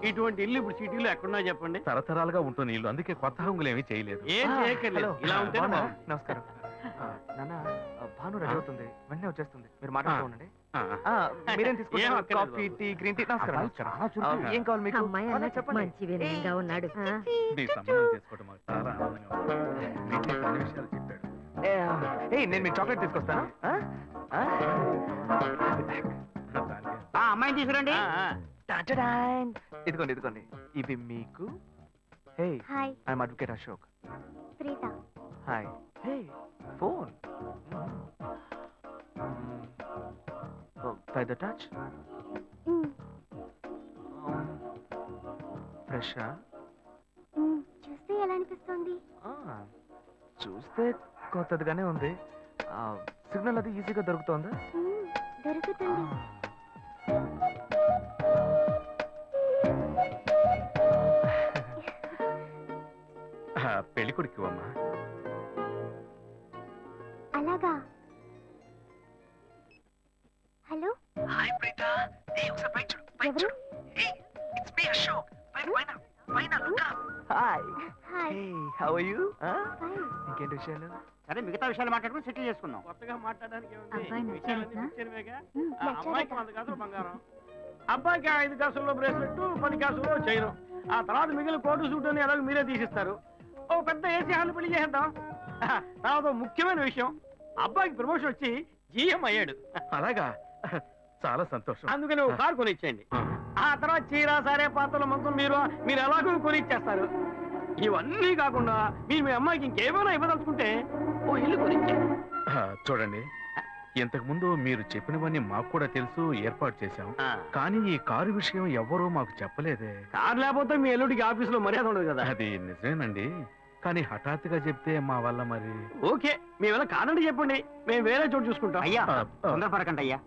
ఇటువంటి ఇల్లు ఇప్పుడు సిటీలో ఎక్కడున్నా చెప్పండి. తరతరాలుగా ఉంటుంది ఇల్లు, అందుకే కొత్త హంగులు ఏమీ చేయలేదు. ఏం చేయక్కర్లేదు, ఇలా ఉంటే నమస్కారం నాన్న. భాను రెడీ అవుతుంది, వెంటనే వచ్చేస్తుంది, మీరు మాట్లాడుతూ ఉండండి. మీరేం తీసుకుంటారు? Coffee, tea, green tea? నమస్కారం. ఏం కావాలి మీకు? మంచి వినయంగా ఉన్నాడు. నీ సంబంధం చేసుకోవడం మాకు చాలా ఆనందంగా ఉంది. నీకే కొన్ని విషయాలు చెప్పాడు. నేను మీకు చాక్లెట్ తీసుకొస్తాను. అమ్మాయిని తీసుకురండి. ఇదిగోండి ఇదిగోండి, ఇవి మీకు. Hey, I'm advocate Ashok. Hi. Hey, phone. By the touch? Fresh. చూస్తే ఎలా అనిపిస్తుంది? చూస్తే కొత్తదిగానే ఉంది. సిగ్నల్ అది ఈజీగా దొరుకుతోందా? దొరుకుతుంది. పెళ్లి కొడుకు అమ్మా. అలాగా. హలో. హాయ్ ప్రీత. ఒకసారి పైకి చూడు, పైకి చూడు. It's me Ashok. పైన look up. Hi. Hey, how are you? ఇంకేంటి విషయాలు? సరే, మిగతా విషయాలు మాట్లాడుకుని సెటిల్ చేసుకుందాం. కొత్తగా మాట్లాడడానికి అమ్మాయికి 100 కాసులు బంగారం, అబ్బాయికి 5 కాసుల్లో బ్రేస్లెట్, 10 కాసుల్లో చైన్. ఆ తర్వాత మిగిలిన కోటు సూట్ అని ఎలాగో మీరే తీసిస్తారు. ఓ పెద్ద ఏసీ హాల్ పెళ్లి చేద్దాం. తర్వాత ముఖ్యమైన విషయం, అబ్బాయికి ప్రమోషన్ వచ్చి జీఎం అయ్యాడు. అలాగా, చాలా సంతోషం. అందుకని ఒక కారు కొనిచ్చేయండి. ఆ తర్వాత చీర, సరే, పాత్రల మొత్తం మీరు ఎలాగో కొనిచ్చేస్తారు. ఇవన్నీ కాకుండా మీరు మీ అమ్మాయికి ఇంకేమైనా ఇవ్వదలుచుకుంటే ఓ ఇల్లు కొనిచ్చేయండి. చూడండి, ఇంతకు ముందు మీరు చెప్పినవన్నీ మాకు కూడా తెలుసు, ఏర్పాటు చేశాం. కానీ ఈ కారు విషయం ఎవ్వరూ మాకు చెప్పలేదే. కారు లేకపోతే మీ ఎల్లుడికి ఆఫీసులో మర్యాద ఉండదు కదా. అది నిజమేనండి, కానీ హఠాత్తుగా చెప్తే మా వల్ల మరి. ఓకే, మీ వల్ల కాదండి చెప్పండి, మేము వేరే చోటు చూసుకుంటాం. అయ్యా, తొందరపడకండి అయ్యా.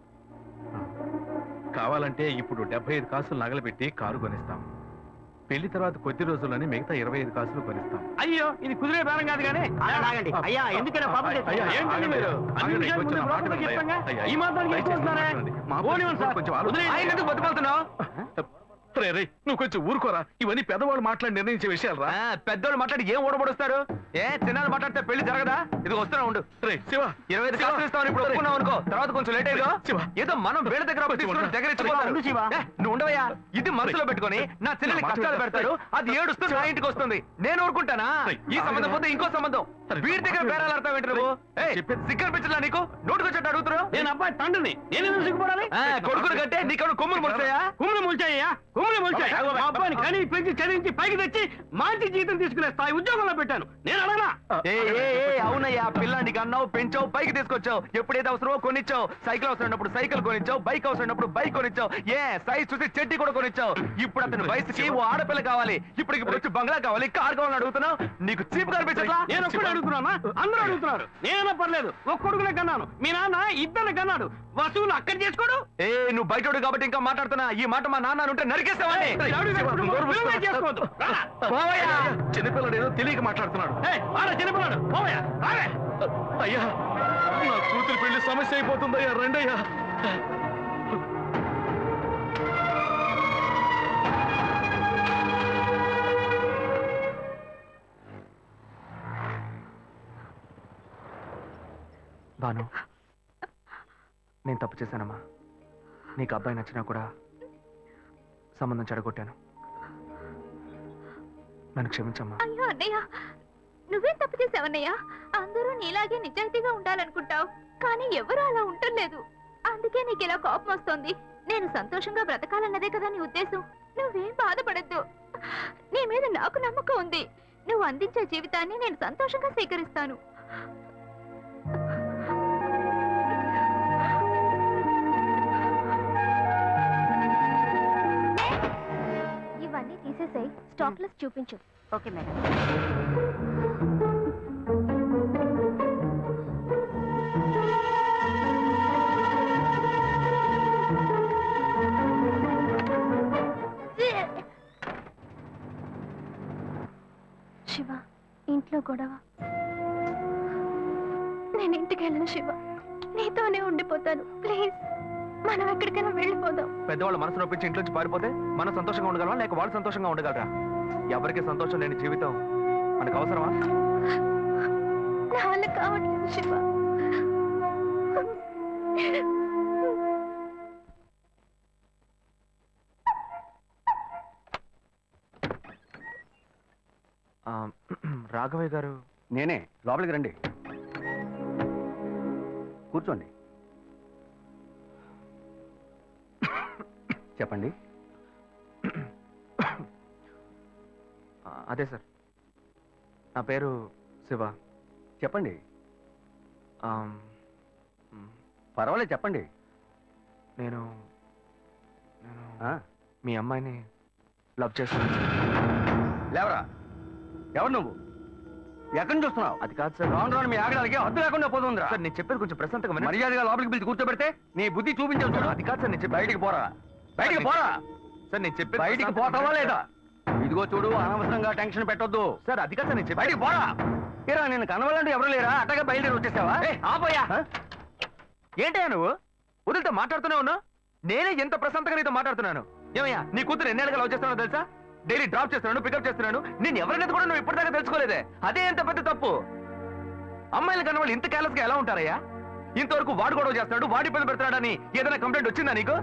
కావాలంటే ఇప్పుడు 75 కాసులు నగలబెట్టి కారు కొనిస్తాం. పెళ్లి తర్వాత కొద్ది రోజుల్లోనే మిగతా 25 కాసులు కొనిస్తాం. అయ్యో, ఇది కుదిరే బేరం కాదు కానీ. అయ్యా, ఎందుకైనా ఈ మాత్రానికి నువ్వు కొంచెం ఊరుకోరా. ఇవన్నీ పెద్దవాళ్ళు మాట్లాడి నిర్ణయించే విషయాలు రా. పెద్దవాళ్ళు మాట్లాడి ఏం ఓడబడుస్తారు? చిన్నాళ్ళు మాట్లాడితే పెళ్లి జరగదా? ఇది వస్తున్నా ఉండు. శివ, 25 కాసులు ఇస్తావు, ఇప్పుడు ఒప్పుకున్నావు అనుకో, తర్వాత కొంచెం లేట్ అయ్యో. ఏదో మనం వేళ దగ్గర నువ్వు ఉండవయ్యా. ఇది మనసులో పెట్టుకొని నా చెల్లెలి కష్టాలు పెడతారు, అది ఏడుస్తుంది, నా ఇంటికి వస్తుంది. నేను ఊరుకుంటానా? ఈ సంబంధం పోతే ఇంకో సంబంధం. వీడి దగ్గర బేరాలు ఆడతావు ఏంటి నువ్వు? సిగ్గర్ పిచ్చలా నీకు? నోటుకొచ్చేట్టు అడుగుతున్నావు. నేను అబ్బాయి తండ్రిని, నేను సిగ్గుపడాలి? కొడుకుని కంటే నీకు కొమ్ములు ముల్చాయా? కొమ్ములు ముల్చాయ్యా, కొమ్ములు ముల్చాయి. అబ్బాయిని కని పెంచి చదివించి పైకి తెచ్చి మంచి జీతం తీసుకునే స్థాయి ఉద్యోగంలో పెట్టాను. నేను అడగనా? అవునయ్యా, పిల్లానికి అన్నావు, పెంచావు, పైకి తీసుకొచ్చావు. ఎప్పుడైతే అవసరమో కొనిచ్చావు. సైకిల్ అవసరమైనప్పుడు సైకిల్ కొనిచ్చావు, బైక్ అవసరమైనప్పుడు బైక్ కొనిచ్చావు. సైజ్ చూసి చెడ్డి కూడా కొనిచ్చావు. ఇప్పుడు అతని వయసుకి ఓ ఆడపిల్ల కావాలి, ఇప్పుడు వచ్చి బంగ్లా కావాలి, కార్ కావాలని అడుగుతున్నావు. నీకు చీప్ కనిపించట్లా? నేను ఒక్కడే అడుగుతున్నా, అందరూ అడుగుతున్నారు. నేనైనా పర్లేదు, ఒక్క కొడుకునే కన్నాను, మీ నాన్న 2 కన్నాడు. వసూలు అక్కడ చేసుకోడు. నువ్వు బయటోడు కాబట్టి ఇంకా మాట్లాడుతున్నా. ఈ మాట మా నాన్న ఉంటే నరికేస్తావని. చిన్నపిల్లడు ఏదో తెలియక మాట్లాడుతున్నాడు. చిన్నపిల్లడు అయ్యా, నా కూతురు పెళ్లి సమస్య అయిపోతుందయ్యా, రండయ్యా. భాను, నేను తప్పు చేశానమ్మా. నీకు అబ్బాయి నచ్చినా కూడా సంబంధం చెడగొట్టాను. నన్ను క్షమించమ్మా. అయ్యో అన్నయ్య, నువ్వేం తప్పు చేసావన్నయ్య? అందరూ నీలాగే నిజాయితీగా ఉండాలనుకుంటావు, కానీ ఎవరు అలా ఉండలేదు. అందుకే నీకు ఇలా కోపం వస్తుంది. నేను సంతోషంగా బ్రతకాలన్నదే కదా నీ ఉద్దేశం. నువ్వేం బాధపడద్దు, నీ మీద నాకు నమ్మకం ఉంది. నువ్వు అందించే జీవితాన్ని నేను సంతోషంగా స్వీకరిస్తాను. ఇవన్నీ తీసేసాయి, స్టాక్ లిస్ట్ చూపించు. Okay madam. శివ, ఇంట్లో గొడవ. నేను ఇంటికి వెళ్ళను శివ, నీతోనే ఉండిపోతాను ప్లీజ్. మనం ఎక్కడికైనా వెళ్ళిపోదాం. పెద్దవాళ్ళ మనసు నొప్పించి ఇంట్లోంచి పారిపోతే మనం సంతోషంగా ఉండగలమా లేక వాళ్ళు సంతోషంగా ఉండగలరా? ఎవరికి సంతోషం లేని జీవితం మనకు అవసరమా? నా వల్ల కావట్లేదు శివ. రాఘవయ్య గారు, నేనే. లోపలికి రండి, కూర్చోండి. చెప్పండి. అదే సార్, నా పేరు శివ. చెప్పండి. ఆమ్, పర్వాలేదు, చెప్పండి. నేను నేను ఆ, మీ అమ్మాయిని లవ్ చేస్తాను. లేవరా. ఎవరు నువ్వు? ఎక్కడి నుంచి చూస్తున్నావు? అది కాదు సార్. రాను రాను మీ ఆగడానికి హద్దు లేకుండా పోతుందిరా. సార్ నేను చెప్పేది కొంచెం ప్రశాంతంగా వినండి. మర్యాదగా లోపలికి పిలిచి కూర్చోబెడితే నీ బుద్ధి చూపించావు చూడు. అది కాదు సార్, నేను చెప్పేది. బయటికి పోరా, బయటికి పోరా. సార్ నేను చెప్పేది బయటికి ప్రశాంతంగా పోతావా వినండి లేదా? సార్. ఇదిగో చూడు, అనవసరంగా టెన్షన్ పెట్టొద్దు. సార్ అది కాదు సార్, నేను చెప్పేది. బయటికి పోరా. ఏరా, నేను కనవాలంటే ఎవరు లేరా? అట్టగా బయలుదేరి వచ్చేసావా? ఆపోయా. ఆ? ఏంటయ్యా నువ్వు వదిలితో మాట్లాడుతూనే ఉన్నావు? నేనే ఎంత ప్రశాంతంగా నీతో మాట్లాడుతున్నాను. ఏమయ్యా, నీ కూతురు ఎన్నేళ్ళగా లవ్ చేస్తున్నావు తెలుసా? డైలీ డ్రాప్ చేస్తున్నాను, పికప్ చేస్తున్నాను. నేను ఎవరినైతే కూడా నువ్వు ఇప్పటిదాకా తెలుసుకోలేదే. అదే ఎంత పెద్ద తప్పు. అమ్మాయిలు కన్నా వాళ్ళు ఇంత కేర్లెస్ గా ఎలా ఉంటారయ్యా? ఇంతవరకు వాడు గొడవ చేస్తున్నాడు, వాడి ఇబ్బంది పెడతాడని ఏదైనా కంప్లైంట్ వచ్చిందా నీకు?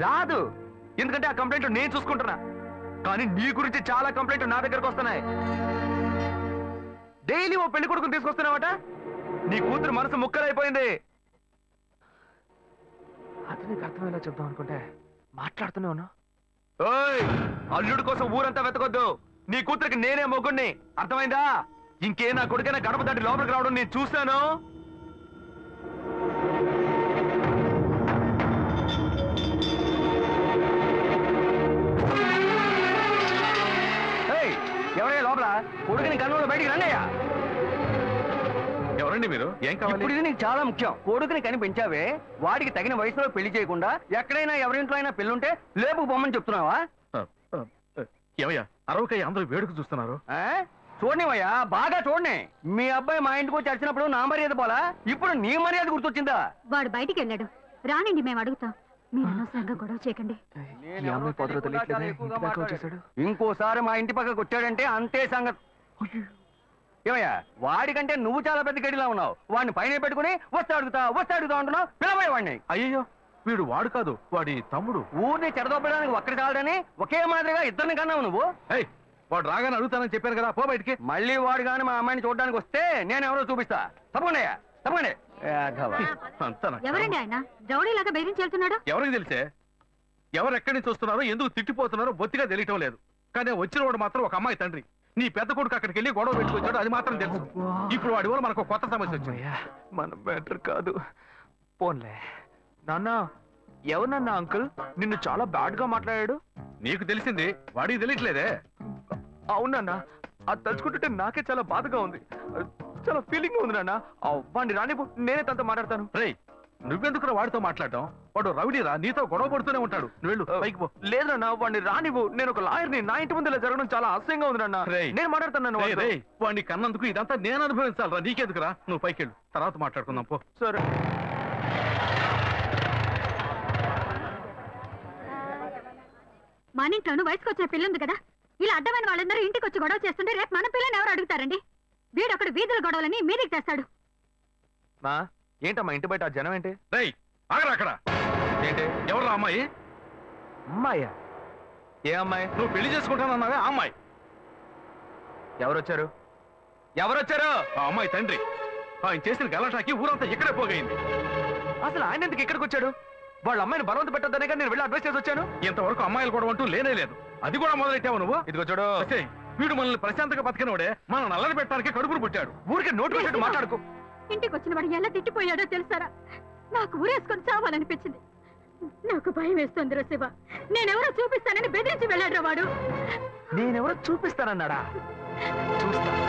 రాదు, ఎందుకంటే ఆ కంప్లైంట్ నేను చూసుకుంటున్నా. కానీ నీ గురించి చాలా కంప్లైంట్ నా దగ్గరకు వస్తున్నాయి. డైలీ ఓ పెళ్లి కొడుకుని తీసుకొస్తున్నావట. నీ కూతురు మనసు ముక్కలైపోయింది. అది నీకు అర్థమయ్యేలా చెప్దాం అనుకుంటే మాట్లాడుతూనే ఉన్నా. ఓయ్, అల్లుడి కోసం ఊరంతా వెతకొద్దు. నీ కూతురికి నేనే మొగ్గుణ్ణి, అర్థమైందా? ఇంకే నా కొడుకైనా గడప దాటి లోపలికి రావడం నేను చూశాను. ఏయ్, ఎవరయ్యా లోపల? కొడుకుని కన్నులో బయటికి రండియ్యా. ఎవరండి మీరు? ఏం కావాలి? ఇప్పుడు ఇది నీకు చాలా ముఖ్యం. కొడుకుని కని పెంచావే, వాడికి తగిన వయసులో పెళ్లి చేయకుండా ఎక్కడైనా ఎవరింట్లో అయినా పెళ్ళుంటే లేపుకు పొమ్మని చెప్తున్నావా? ఏమయ్యా, అరవకయ్య అందరూ వేడుక చూస్తున్నారు. ఆ? చూడనివయ్యా, బాగా చూడని. మీ అబ్బాయి మా ఇంటికి వచ్చి వచ్చినప్పుడు నా మర్యాద పోలా, ఇప్పుడు నీ మర్యాద గుర్తొచ్చిందా? వాడు బయటికి వెళ్ళాడు, రానండి, మేము అడుగుతాం. మీరు అనవసరంగా గొడవ చేయకండి. ఈ అమ్మాయి పొదలో తెలియట్లేదే, ఇంటి దాకా వచ్చేసాడు. ఇంకోసారి మా ఇంటి పక్కకు వచ్చాడంటే అంతే సంగతి. ఏమయ్యా, వాడికంటే నువ్వు చాలా పెద్ద గడిలా ఉన్నావు. వాడిని పైన పెట్టుకుని వస్తే అడుగుతా అంటున్నావు. పిలవయ్య వాడిని. అయ్యో, వీడు వాడు కాదు, వాడి తమ్ముడు. ఊరిని చెడదొప్పడానికి ఒక్కడి చాలని ఒకే మాదిరిగా ఇద్దరిని కన్నావు నువ్వు. ఏయ్, వాడు రాగానే అడుగుతానని చెప్పాను కదా, పో బయటికి. మళ్ళీ వాడు గాని మా అమ్మాయిని చూడడానికి వస్తే నేను ఎవరో చూపిస్తా. తప్పకుండా తప్పకుండా. అంతా నాకు ఎవరండి ఆయన? రౌడీలాగా బెదిరించి వెళ్తున్నాడు. ఎవరికి తెలిసే? ఎవరు ఎక్కడి నుంచి వస్తున్నారో, ఎందుకు తిట్టిపోతున్నారో బొత్తిగా తెలియటం లేదు. కానీ వచ్చిన వాడు మాత్రం ఒక అమ్మాయి తండ్రి. నీ పెద్ద కొడుకు అక్కడికి వెళ్ళి గొడవ పెట్టుకొచ్చాడు, అది మాత్రం తెలుసు. ఇప్పుడు వాడి వల్ల మనకు కొత్త సమస్య వచ్చింది. అమ్మయ్యా, మన బెటర్ కాదు. పోన్లే. నాన్న, ఎవరన్నా అంకుల్ నిన్ను చాలా బ్యాడ్ గా మాట్లాడాడు? నీకు తెలిసింది, వాడికి తెలియట్లేదే. అవునన్నా, అది తలుచుకుంటుంటే నాకే చాలా బాధగా ఉంది. చాలా ఫీలింగ్ ఉంది నాన్న. వాడిని రానివ్వు, నేనే తనతో మాట్లాడతాను. రేయ్, నువ్వెందుకురా వాడితో మాట్లాడటం? వాడు రౌడీరా, నీతో గొడవ పడుతూనే ఉంటాడు. నువ్వు వెళ్ళు, పైకి పో. లేదు నాన్న, వాడిని రానివ్వు. నేను ఒక లాయర్ని. నా ఇంటి ముందు ఇలా జరగడం చాలా అసహ్యంగా ఉంది నాన్న. రేయ్, నేను మాట్లాడతాను. రేయ్, వాడిని కన్నందుకు ఇదంతా నేను అనుభవించాలరా, నీకెందుకురా? నువ్వు పైకి వెళ్ళు, తర్వాత మాట్లాడుకుందాం పో. సరే. మన ఇంట్లోనూ వయసుకు వచ్చిన పిల్లుంది కదా, ఇలా అడ్డమైన వాళ్ళందరూ ఇంటికి వచ్చి గొడవ చేస్తుంటే రేపు మన పిల్లని ఎవరు అడుగుతారండి? వీడొకడు వీధుల గొడవలని మీదికి తెస్తాడు. మా ఏంటమ్మా ఇంటి బయట ఆ జనం ఏంటి? రేయ్, ఆగరా అక్కడ. ఏంటి? ఎవరా అమ్మాయి? అమ్మాయ్యా? ఏ అమ్మాయి? నువ్వు పెళ్లి చేసుకుంటానన్నావే ఆ అమ్మాయి. ఎవరొచ్చారు? ఎవరొచ్చారు? ఆ అమ్మాయి తండ్రి. ఆయన చేసిన గలాటాకి ఊరంతా ఇక్కడే పోగైంది. అసలు ఆయన ఎందుకు ఇక్కడికి వచ్చాడు? వాళ్ళ అమ్మాయిని బలవంత పెట్టొద్దనే కానీ నేను వెళ్ళి అడ్వైస్ చేసి వచ్చాను. ఇంతవరకు అమ్మాయిలు కూడా అంటూ లేనే లేదు. అది కూడా మొదలెట్టావు నువ్వు. ఇదిగో చూడు, అసే, వీడు మనల్ని ప్రశాంతంగా బతికినోడే మన నల్లని పెట్టడానికి కడుపును పుట్టాడు. ఊరికి నోటు పెట్టట్టు మాట్లాడుకో. ఇంటికి వచ్చిన వాడు ఎలా తిట్టిపోయాడో తెలుసారా? నాకు ఊరేసుకొని చావాలనిపించింది. నాకు భయం వేస్తుంది శివ. నేనెవరో చూపిస్తానని బెదిరించి వెళ్ళాడు వాడు. నేనెవరో చూపిస్తానన్నాడా? చూస్తా.